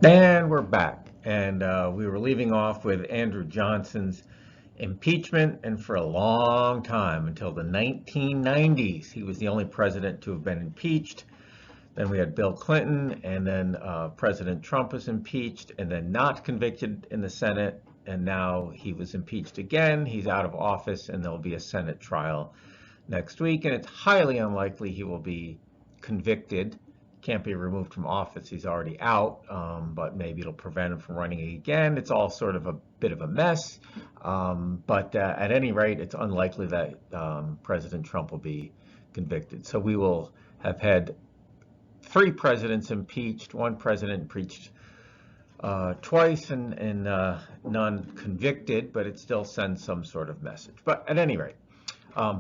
And we're back. And we were leaving off with Andrew Johnson's impeachment. And for a long time, until the 1990s, he was the only president to have been impeached. Then we had Bill Clinton, and then President Trump was impeached and then not convicted in the Senate. And now he was impeached again. He's out of office, and there'll be a Senate trial next week. And it's highly unlikely he will be convicted. Can't be removed from office. He's already out, but maybe it'll prevent him from running again. It's all sort of a bit of a mess. But at any rate, it's unlikely that President Trump will be convicted. So we will have had three presidents impeached, one president impeached twice, and none convicted, but it still sends some sort of message. But at any rate,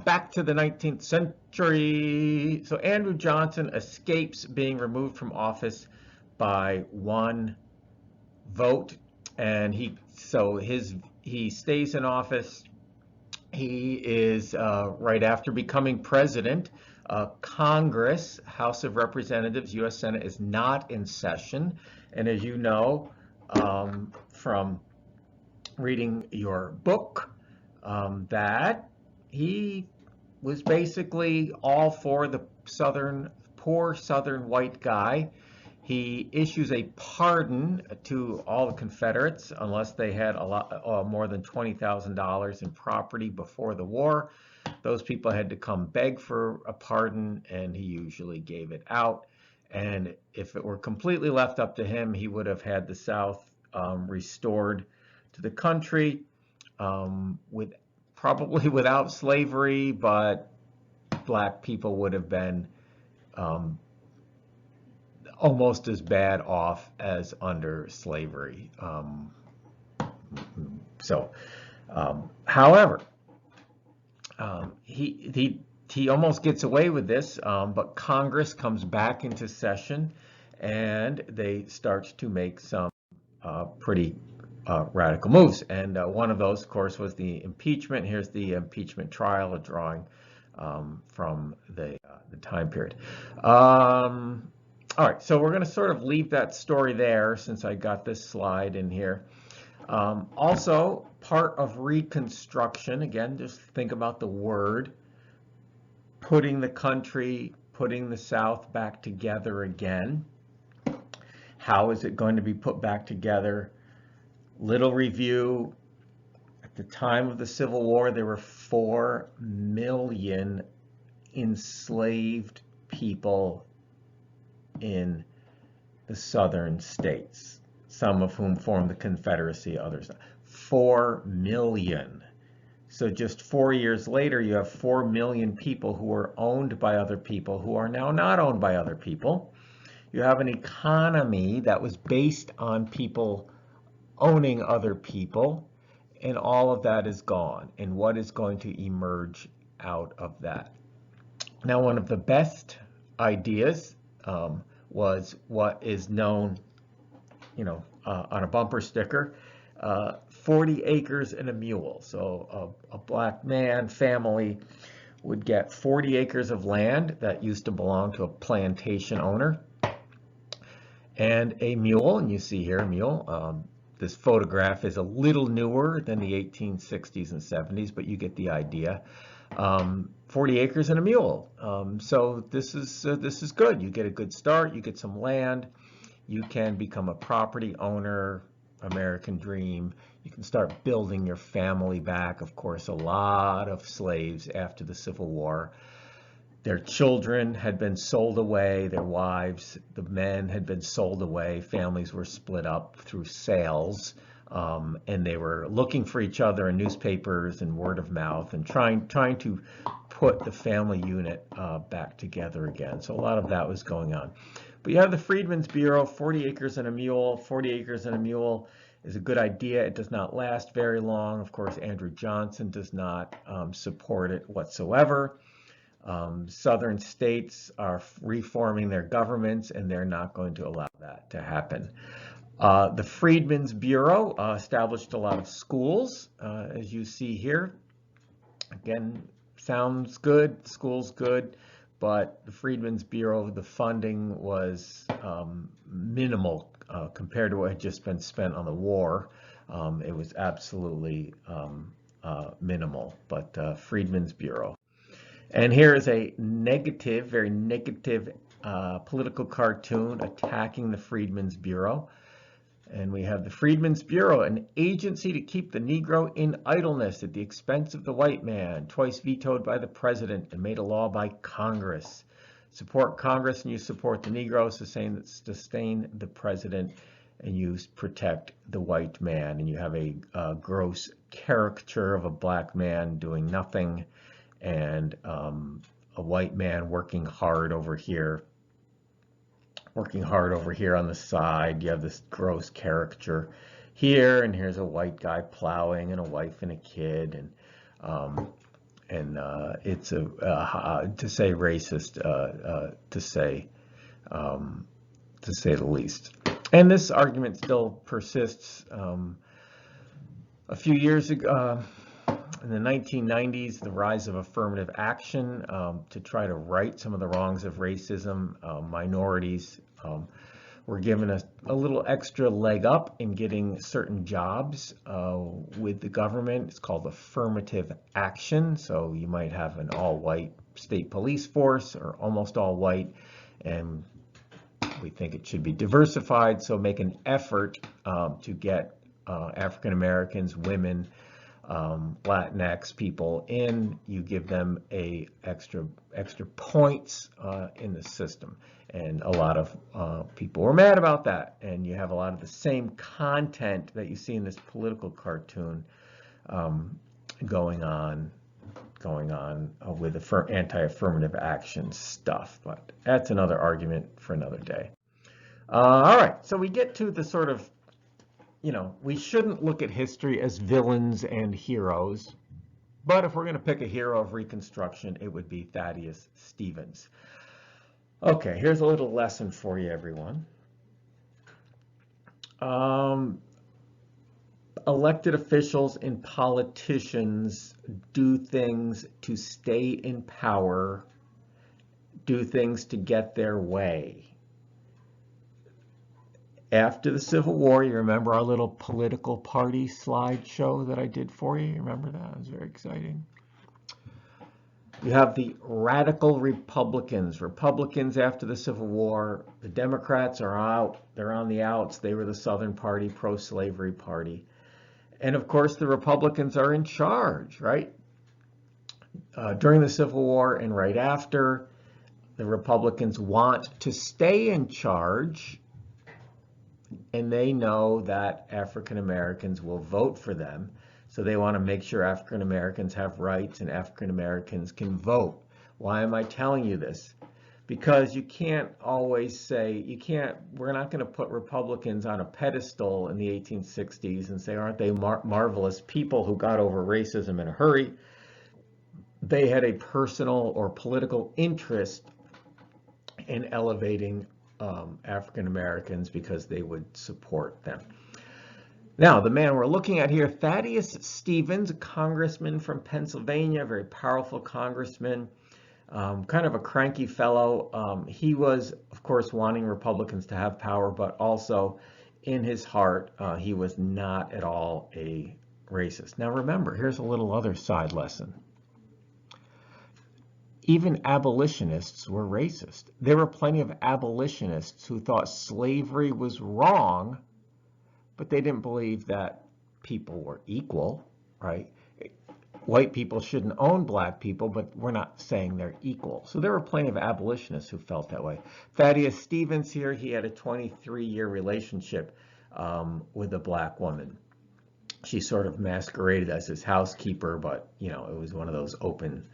back to the 19th century. So Andrew Johnson escapes being removed from office by one vote, and he stays in office. He is right after becoming president. Congress, House of Representatives, U.S. Senate is not in session, and as you know from reading your book, that he was basically all for the poor Southern white guy. He issues a pardon to all the Confederates unless they had a lot more than $20,000 in property before the war. Those people had to come beg for a pardon, and he usually gave it out. And if it were completely left up to him, he would have had the South restored to the country probably without slavery, but black people would have been almost as bad off as under slavery. However, he almost gets away with this, but Congress comes back into session, and they start to make some pretty radical moves. And one of those, of course, was the impeachment. Here's the impeachment trial, a drawing from the time period. All right, so we're going to sort of leave that story there since I got this slide in here. Also, part of Reconstruction, again, just think about the word, putting the South back together again. How is it going to be put back together? Little review. At the time of the Civil War, there were 4 million enslaved people in the southern states, some of whom formed the Confederacy, others not. 4 million. So just 4 years later, you have 4 million people who were owned by other people who are now not owned by other people. You have an economy that was based on people owning other people, and all of that is gone. And what is going to emerge out of that? Now, one of the best ideas was what is known, on a bumper sticker, 40 acres and a mule. So a black man family would get 40 acres of land that used to belong to a plantation owner, and a mule, and you see here a mule. This photograph is a little newer than the 1860s and 70s, but you get the idea. 40 acres and a mule. So this is good. You get a good start. You get some land. You can become a property owner. American dream. You can start building your family back. Of course, a lot of slaves after the Civil War. Their children had been sold away, their wives, the men had been sold away, families were split up through sales, and they were looking for each other in newspapers and word of mouth and trying to put the family unit back together again. So a lot of that was going on. But you have the Freedmen's Bureau, 40 acres and a mule. 40 acres and a mule is a good idea. It does not last very long. Of course, Andrew Johnson does not support it whatsoever. Southern states are reforming their governments, and they're not going to allow that to happen. The Freedmen's Bureau established a lot of schools, as you see here. Again, sounds good, school's good, but the Freedmen's Bureau, the funding was minimal compared to what had just been spent on the war. It was absolutely minimal, but Friedman's Bureau. And here is a negative, very negative political cartoon attacking the Freedmen's Bureau. And we have the Freedmen's Bureau, an agency to keep the Negro in idleness at the expense of the white man, twice vetoed by the president and made a law by Congress. Support Congress and you support the Negro, sustain the president, and you protect the white man. And you have a gross caricature of a black man doing nothing, and a white man working hard over here on the side. You have this gross caricature here, and here's a white guy plowing, and a wife and a kid, and it's to say racist, to say the least. And this argument still persists. A few years ago, in the 1990s, the rise of affirmative action to try to right some of the wrongs of racism. Minorities were given a little extra leg up in getting certain jobs with the government. It's called affirmative action. So you might have an all-white state police force, or almost all white, and we think it should be diversified. So make an effort to get African Americans, women, Latinx people in. You give them extra points in the system, and a lot of people were mad about that. And you have a lot of the same content that you see in this political cartoon going on with the anti-affirmative action stuff. But that's another argument for another day. All right, so we get to the sort of, we shouldn't look at history as villains and heroes, but if we're going to pick a hero of Reconstruction, it would be Thaddeus Stevens. Okay, here's a little lesson for you, everyone. Elected officials and politicians do things to stay in power, do things to get their way. After the Civil War, you remember our little political party slideshow that I did for you? You remember that? It was very exciting. You have the radical Republicans. Republicans after the Civil War. The Democrats are out. They're on the outs. They were the Southern Party, pro-slavery party. And of course, the Republicans are in charge, right? During the Civil War and right after, the Republicans want to stay in charge, and they know that African Americans will vote for them. So they want to make sure African Americans have rights and African Americans can vote. Why am I telling you this? Because you can't always say, we're not going to put Republicans on a pedestal in the 1860s and say, aren't they marvelous people who got over racism in a hurry? They had a personal or political interest in elevating African Americans because they would support them. Now, the man we're looking at here, Thaddeus Stevens, a congressman from Pennsylvania, a very powerful congressman, kind of a cranky fellow. He was, of course, wanting Republicans to have power, but also in his heart, he was not at all a racist. Now, remember, here's a little other side lesson. Even abolitionists were racist. There were plenty of abolitionists who thought slavery was wrong, but they didn't believe that people were equal, right? White people shouldn't own black people, but we're not saying they're equal. So there were plenty of abolitionists who felt that way. Thaddeus Stevens here, he had a 23-year relationship with a black woman. She sort of masqueraded as his housekeeper, but it was one of those open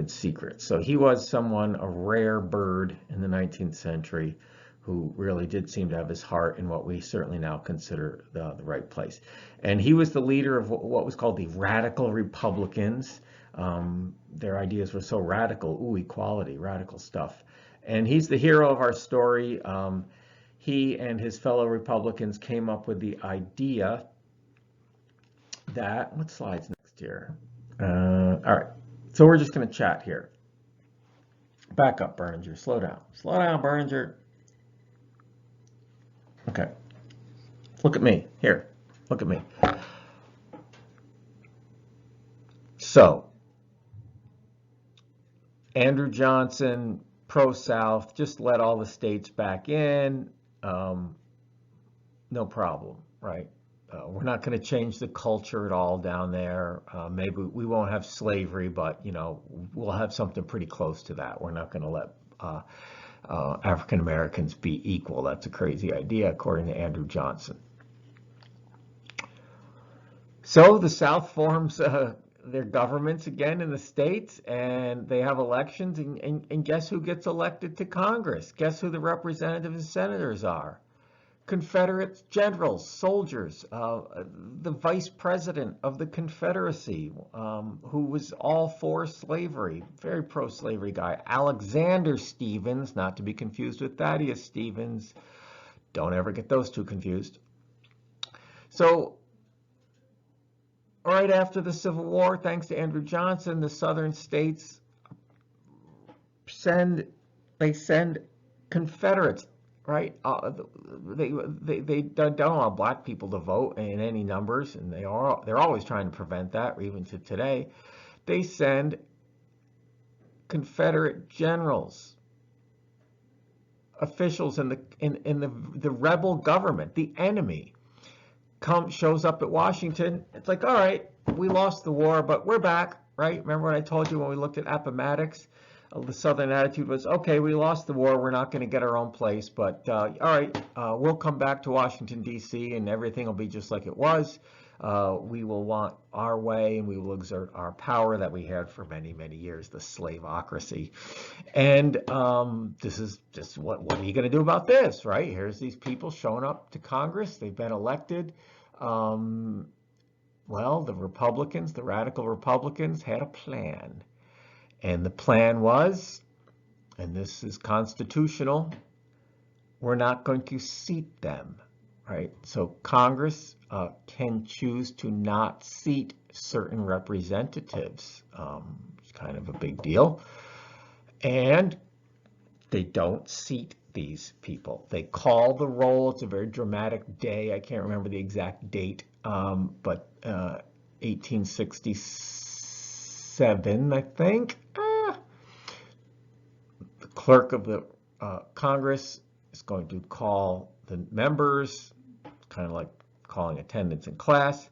secrets. So he was someone, a rare bird in the 19th century, who really did seem to have his heart in what we certainly now consider the right place. And he was the leader of what was called the radical Republicans. Their ideas were so radical, equality, radical stuff. And he's the hero of our story. He and his fellow Republicans came up with the idea that, what slide's next here? All right, so we're just gonna chat here. Back up, Berninger, slow down. Slow down, Berninger. Okay, Look at me. Here, look at me. So, Andrew Johnson, pro-South, just let all the states back in. No problem, right? We're not going to change the culture at all down there. Maybe we won't have slavery, but we'll have something pretty close to that. We're not going to let African Americans be equal. That's a crazy idea, according to Andrew Johnson. So the South forms their governments again in the states, and they have elections, and guess who gets elected to Congress? Guess who the representatives and senators are? Confederate generals, soldiers, the vice president of the Confederacy, who was all for slavery, very pro-slavery guy, Alexander Stephens, not to be confused with Thaddeus Stevens. Don't ever get those two confused. So, right after the Civil War, thanks to Andrew Johnson, the southern states send Confederates. Right? They don't allow black people to vote in any numbers, and they're always trying to prevent that, even to today. They send Confederate generals, officials in the rebel government, the enemy, shows up at Washington. It's like, all right, we lost the war, but we're back, right? Remember what I told you when we looked at Appomattox? The Southern attitude was, okay, we lost the war, we're not going to get our own place, but all right, we'll come back to Washington, D.C., and everything will be just like it was. We will want our way, and we will exert our power that we had for many, many years, the slaveocracy. And this is just, what are you going to do about this, right? Here's these people showing up to Congress. They've been elected. Well, the Republicans, the radical Republicans, had a plan. And the plan was, and this is constitutional, we're not going to seat them, right? So Congress can choose to not seat certain representatives. It's kind of a big deal. And they don't seat these people. They call the roll. It's a very dramatic day. I can't remember the exact date, but 1867, I think. The clerk of the Congress is going to call the members, kind of like calling attendance in class,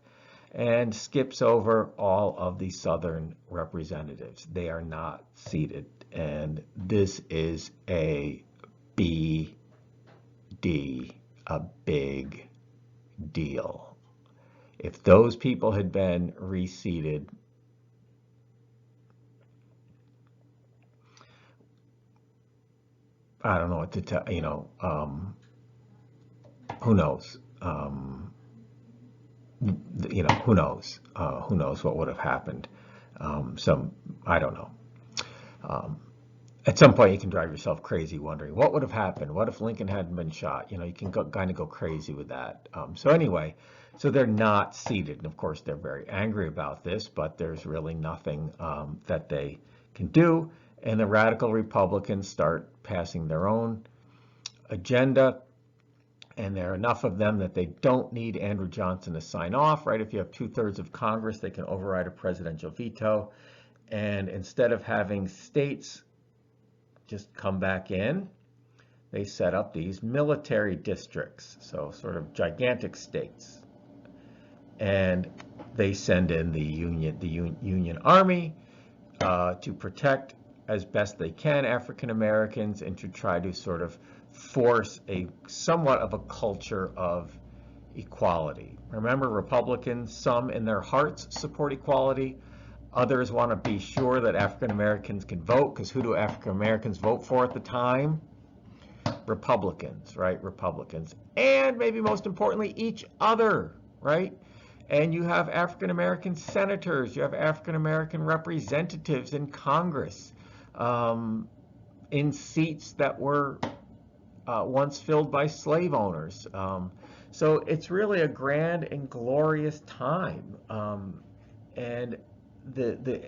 and skips over all of the Southern representatives. They are not seated, and this is a big deal. If those people had been reseated, I don't know what to tell, who knows? Who knows? Who knows what would have happened? I don't know. At some point, you can drive yourself crazy wondering what would have happened. What if Lincoln hadn't been shot? You can kind of go crazy with that. So anyway, so they're not seated. And of course, they're very angry about this, but there's really nothing that they can do. And the radical Republicans start passing their own agenda. And there are enough of them that they don't need Andrew Johnson to sign off, right? If you have 2/3 of Congress, they can override a presidential veto. And instead of having states just come back in, they set up these military districts, so sort of gigantic states. And they send in the Union Army to protect as best they can African Americans, and to try to sort of force a somewhat of a culture of equality. Remember, Republicans, some in their hearts support equality. Others want to be sure that African Americans can vote, because who do African Americans vote for at the time? Republicans, right? Republicans. And maybe most importantly, each other, right? And you have African American senators, you have African American representatives in Congress, in seats that were once filled by slave owners. So it's really a grand and glorious time. And the